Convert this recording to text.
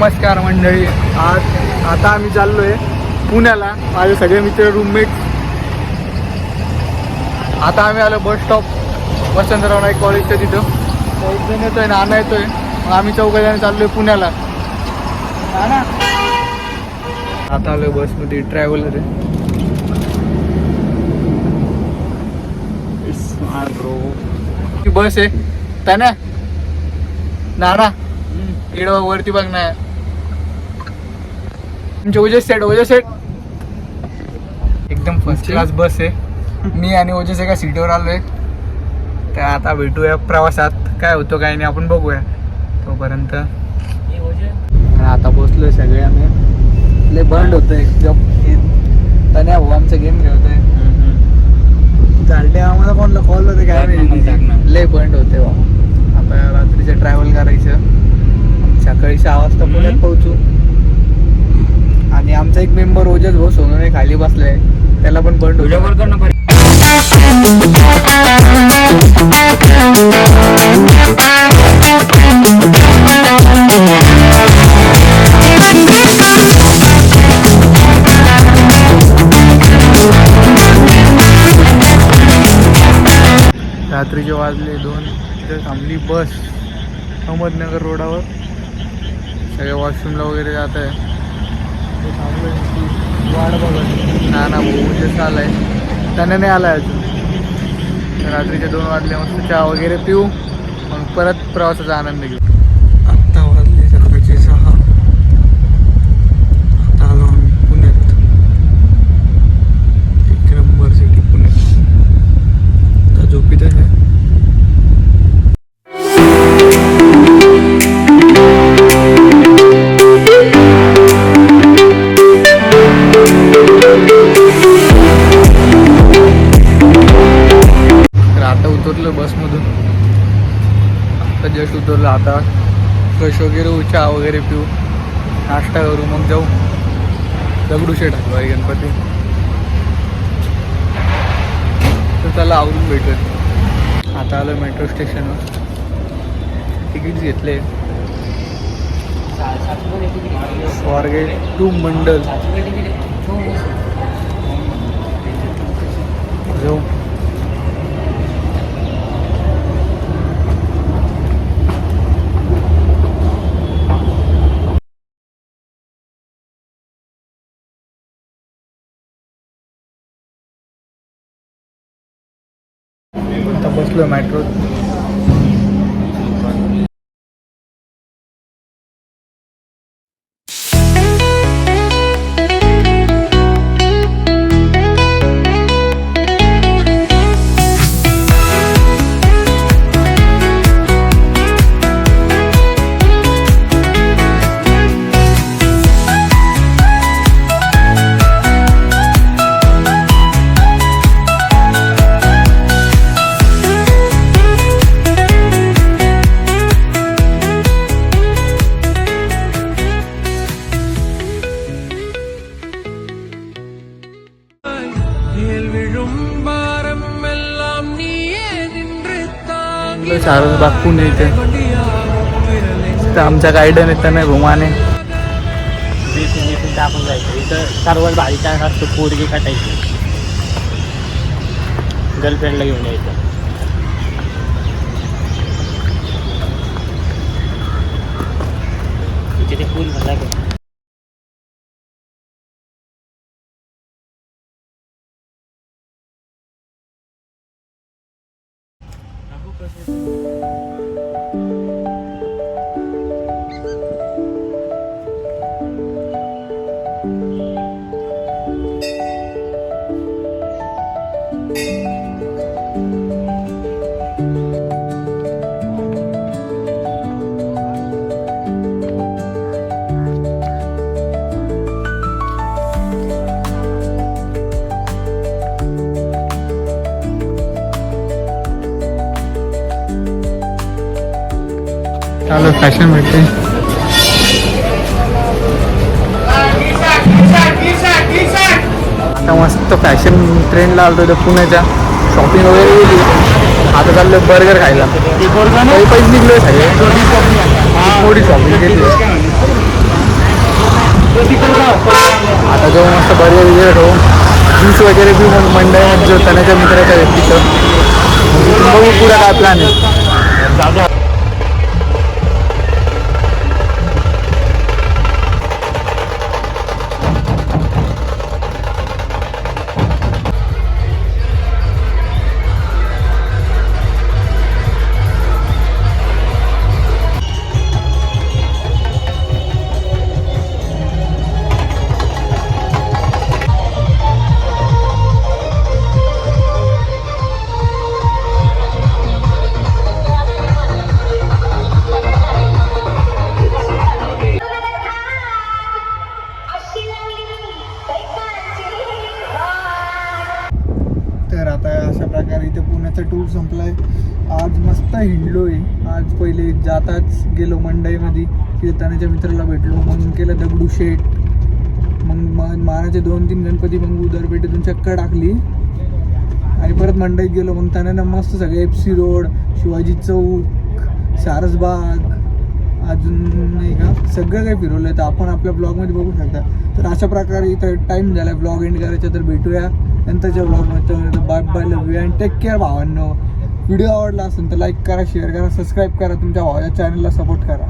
नमस्कार मंडळी. आता आम्ही चाललोय पुण्याला. माझे सगळे मित्र रूममेट. आता आम्ही आलो बस स्टॉप वसंतराव नाईक कॉलेजच्या तिथं. एक जण येतोय, नाना येतोय. मग आम्ही चौघजण चाललोय पुण्याला. आता आलोय बसमध्ये. ट्रॅव्हलर आहे. ही बस आहे त्याने नाना इकडं वरती बघ ना. तुमचे ओजस सेट एकदम फर्स्ट क्लास बस आहे. मी आणि ओजस एका सीटवर आलोय. तर आता भेटूया प्रवासात. काय होतं काय नाही आपण बघूया तोपर्यंत. आता बसलोय सगळे आम्ही. लय बंड होतोय एकदम. त्याने भाऊ आमचा गेम खेळतोय. चालते आम्हाला कोणला कॉल होते काय नाही. लय बंड होते बाबा. आता रात्रीचं ट्रॅव्हल करायचं. सकाळी 6 वाजता पुण्यात पोहोचू. आणि आमचा एक मेंबर ओजस भाऊ सोनूने खाली बसलाय. त्याला पण बंड होतं. रात्रीचे वाजले 2. तिथे थांबली बस अहमदनगर रोडावर. सगळे वॉशरूमला वगैरे जात आहे. वाट बघत नाना भाऊ ओजस आलाय. त्याने नाही आलाय अजून. रात्रीचे 2 वाजले. मस्त चहा वगैरे पिऊ. मग परत प्रवासाचा आनंद घेऊ. आत्ता वाजले सकाळचे 6. आता आलो आम्ही पुण्यात. एक नंबर सिटी पुण्यात. आता झोपीत आहे. उतरलो बसमधून. आता जस्ट उतरलो. आता फ्रेश वगैरे होऊ. चहा वगैरे पिऊ. नाश्ता करू. मग जाऊ दगडूशेठ हलवाई गणपती. तर त्याला आवरून भेटूया. आता आलो मेट्रो स्टेशनवर. तिकीट घेतले. स्वारगेट टू मंडल जाऊ. आता बसलो मेट्रो. सारस बाग पुणे इथे. आमचा गायडन येत नाही भोमाने. आपण जायचं. इथं सर्वात भारी चान्स असतो पोरगी काटायची. गर्लफ्रेंडला घेऊन यायचं. तिथे पूल भरला का. चालू फॅशन भेटते. आता मस्त फॅशन ट्रेंडला आलो होतो पुण्याच्या. शॉपिंग वगैरे केली. आता चाललो बर्गर खायला. पैसे निघलोय सगळे. थोडी शॉपिंग केली. जाऊ मस्त बर्गर वगैरे खाऊ ज्यूस वगैरे बी मग मंडळात जो तण्याच्या मित्राच्या व्यक्तीचं बघू पुढं काय प्लॅन आहे. तर आता अशा प्रकारे इथे पुण्याचा टूर संपलाय. आज मस्त हिंडलोय. आज पहिले जाताच गेलो मंडईमध्ये तिथे तण्याच्या मित्राला भेटलो. मग केलं दगडूशेठ. मग मानाचे 2-3 गणपती मग उदरपेठेतून चक्कर टाकली आणि परत मंडईत गेलो. मग त्यानं मस्त सगळे FC रोड, शिवाजी चौक, सारसबाग अजून नाही का सगळं काही फिरवलं आहे. तर आपण आपल्या ब्लॉगमध्ये बघू शकता. तर अशा प्रकारे इथं टाईम झाला ब्लॉग एंड करायचा. तर भेटूया नंतरच्या ब्लॉगमध्ये. तर bye bye, love you and take care भावांनो. व्हिडिओ आवडला असेल तर लाईक करा, शेअर करा, सबस्क्राईब करा, तुमच्या भावाच्या चॅनलला सपोर्ट करा.